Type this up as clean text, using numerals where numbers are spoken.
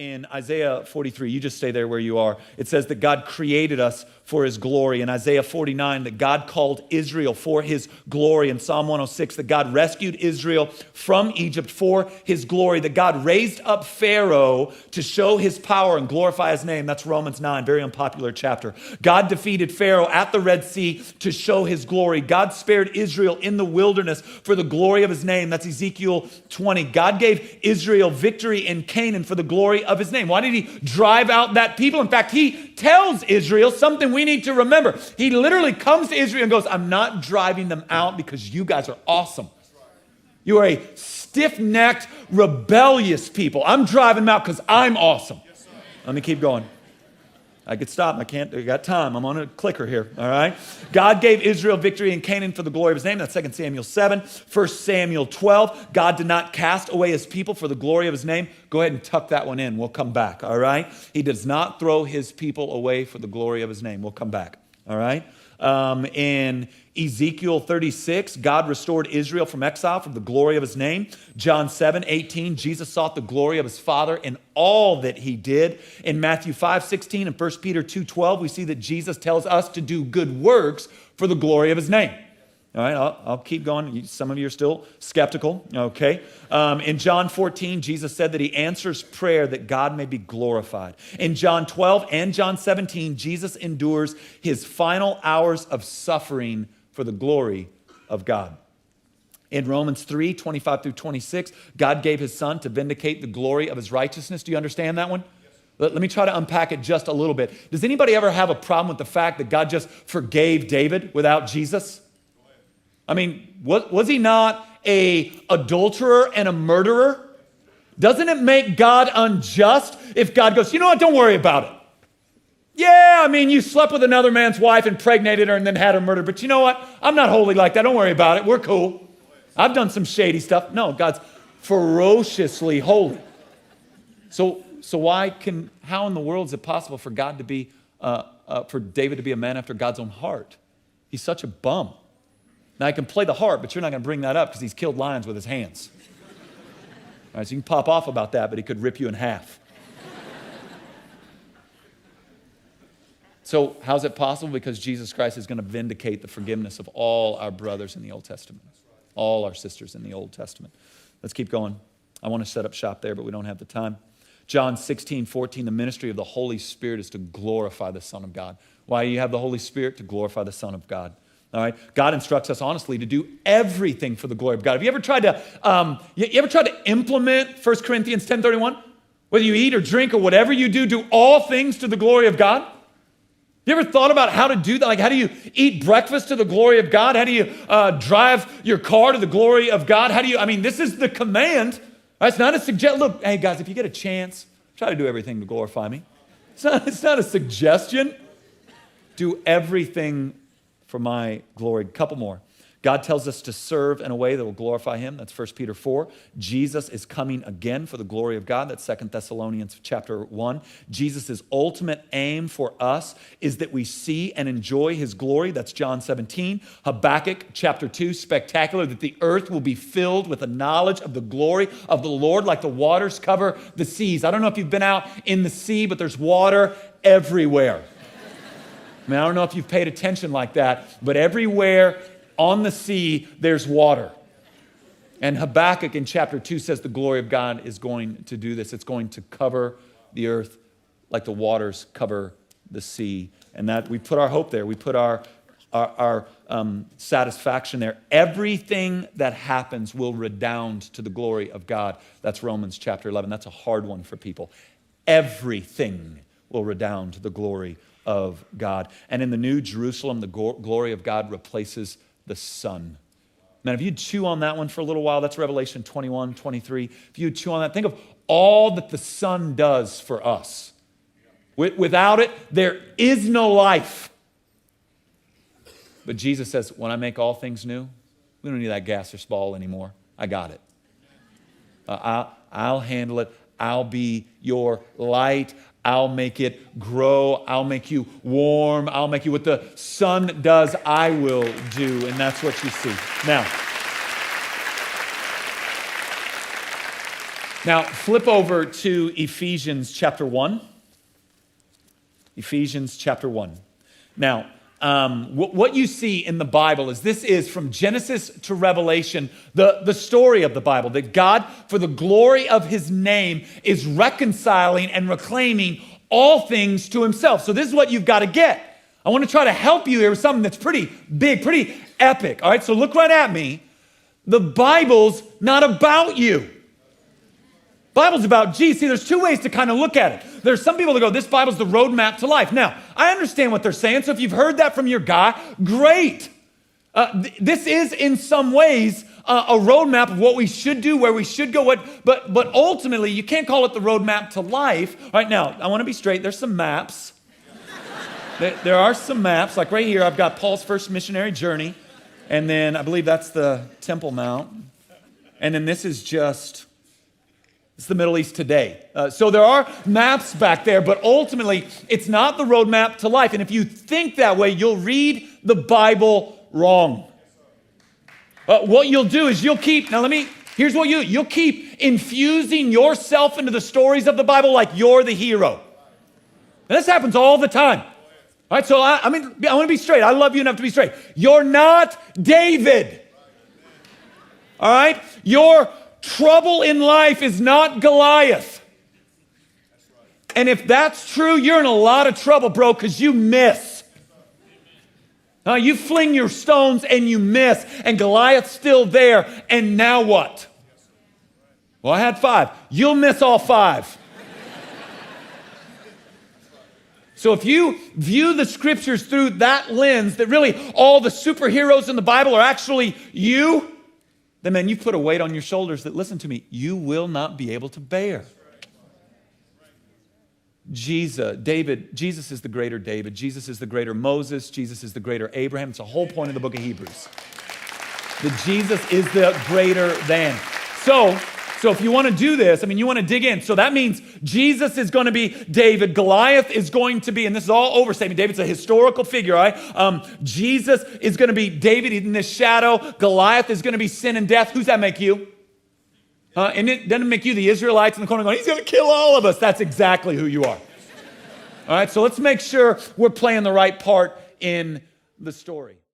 in Isaiah 43, you just stay there where you are. It says that God created us for his glory. In Isaiah 49, that God called Israel for his glory. In Psalm 106, that God rescued Israel from Egypt for his glory. That God raised up Pharaoh to show his power and glorify his name. That's Romans 9, very unpopular chapter. God defeated Pharaoh at the Red Sea to show his glory. God spared Israel in the wilderness for the glory of his name. That's Ezekiel 20. God gave Israel victory in Canaan for the glory of his name. Why did he drive out that people? In fact, he tells Israel something we need to remember. He literally comes to Israel and goes, I'm not driving them out because you guys are awesome. You are a stiff-necked, rebellious people. I'm driving them out because I'm awesome. Let me keep going. I could stop. I got time. I'm on a clicker here, all right? God gave Israel victory in Canaan for the glory of his name. That's 2 Samuel 7. 1 Samuel 12. God did not cast away his people for the glory of his name. Go ahead and tuck that one in. We'll come back, all right? He does not throw his people away for the glory of his name. We'll come back, all right? In Ezekiel 36, God restored Israel from exile for the glory of his name. John 7:18, Jesus sought the glory of his Father in all that he did. In Matthew 5:16 and 1 Peter 2:12, we see that Jesus tells us to do good works for the glory of his name. All right, I'll keep going. Some of you are still skeptical, okay? In John 14, Jesus said that he answers prayer that God may be glorified. In John 12 and John 17, Jesus endures his final hours of suffering for the glory of God. In Romans 3, 25 through 26, God gave his son to vindicate the glory of his righteousness. Do you understand that one? Let me try to unpack it just a little bit. Does anybody ever have a problem with the fact that God just forgave David without Jesus? I mean, was he not an adulterer and a murderer? Doesn't it make God unjust if God goes, you know what, don't worry about it. Yeah, I mean, you slept with another man's wife, impregnated her, and then had her murdered. But you know what? I'm not holy like that. Don't worry about it. We're cool. I've done some shady stuff. No, God's ferociously holy. So how in the world is it possible for God to be, for David to be a man after God's own heart? He's such a bum. Now, I can play the harp, but you're not going to bring that up because he's killed lions with his hands. All right, so you can pop off about that, but he could rip you in half. So how's it possible? Because Jesus Christ is going to vindicate the forgiveness of all our brothers in the Old Testament, all our sisters in the Old Testament. Let's keep going. I want to set up shop there, but we don't have the time. John 16:14, the ministry of the Holy Spirit is to glorify the Son of God. Why do you have the Holy Spirit? To glorify the Son of God. All right, God instructs us honestly to do everything for the glory of God. Have you ever tried to implement 1 Corinthians 10:31? Whether you eat or drink or whatever you do all things to the glory of God. You ever thought about how to do that? Like, how do you eat breakfast to the glory of God? How do you drive your car to the glory of God? This is the command. Right? It's not a suggestion. Look, hey guys, if you get a chance, try to do everything to glorify me. It's not a suggestion. Do everything for my glory. Couple more. God tells us to serve in a way that will glorify him. That's 1 Peter 4. Jesus is coming again for the glory of God. That's 2 Thessalonians chapter 1. Jesus' ultimate aim for us is that we see and enjoy his glory. That's John 17. Habakkuk chapter 2, spectacular, that the earth will be filled with the knowledge of the glory of the Lord like the waters cover the seas. I don't know if you've been out in the sea, but there's water everywhere. I don't know if you've paid attention like that, but everywhere on the sea, there's water. And Habakkuk in chapter 2 says the glory of God is going to do this. It's going to cover the earth like the waters cover the sea. And that we put our hope there. We put our satisfaction there. Everything that happens will redound to the glory of God. That's Romans chapter 11. That's a hard one for people. Everything will redound to the glory of God. And in the New Jerusalem, the glory of God replaces the sun. Man, if you chew on that one for a little while, that's Revelation 21, 23. If you chew on that, think of all that the sun does for us. Without it, there is no life. But Jesus says, when I make all things new, we don't need that gas or spall anymore. I got it. I'll handle it. I'll be your light. I'll make it grow. I'll make you warm. I'll make you what the sun does, I will do. And that's what you see. Now, Now, flip over to Ephesians chapter 1. Ephesians chapter 1. Now, what you see in the Bible is this is from Genesis to Revelation, the story of the Bible, that God, for the glory of his name, is reconciling and reclaiming all things to himself. So this is what you've got to get. I want to try to help you here with something that's pretty big, pretty epic. All right, so look right at me. The Bible's not about you. Bible's about Jesus. See, there's two ways to kind of look at it. There's some people that go, this Bible's the roadmap to life. Now, I understand what they're saying, so if you've heard that from your guy, great. This is, in some ways, a roadmap of what we should do, where we should go, but ultimately, you can't call it the roadmap to life. All right, now, I want to be straight. There's some maps. There are some maps. Like right here, I've got Paul's first missionary journey, and then I believe that's the Temple Mount. And then this is just... it's the Middle East today. So there are maps back there, but ultimately, it's not the roadmap to life. And if you think that way, you'll read the Bible wrong. What you'll do is here's what you'll keep infusing yourself into the stories of the Bible like you're the hero. And this happens all the time. All right, so I want to be straight. I love you enough to be straight. You're not David. All right? Your trouble in life is not Goliath. And if that's true, you're in a lot of trouble, bro, because you miss. You fling your stones and you miss, and Goliath's still there, and now what? Well, I had 5. You'll miss all 5. So if you view the scriptures through that lens, that really all the superheroes in the Bible are actually you, then man, you've put a weight on your shoulders that, listen to me, you will not be able to bear. Jesus is the greater David. Jesus is the greater Moses. Jesus is the greater Abraham. It's the whole point of the book of Hebrews. That Jesus is the greater than. So if you want to do this, you want to dig in. So that means Jesus is going to be David. Goliath is going to be, and this is all overstatement. David's a historical figure, all right? Jesus is going to be David in this shadow. Goliath is going to be sin and death. Who's that make you? And it doesn't make you the Israelites in the corner going, he's going to kill all of us. That's exactly who you are. All right, so let's make sure we're playing the right part in the story.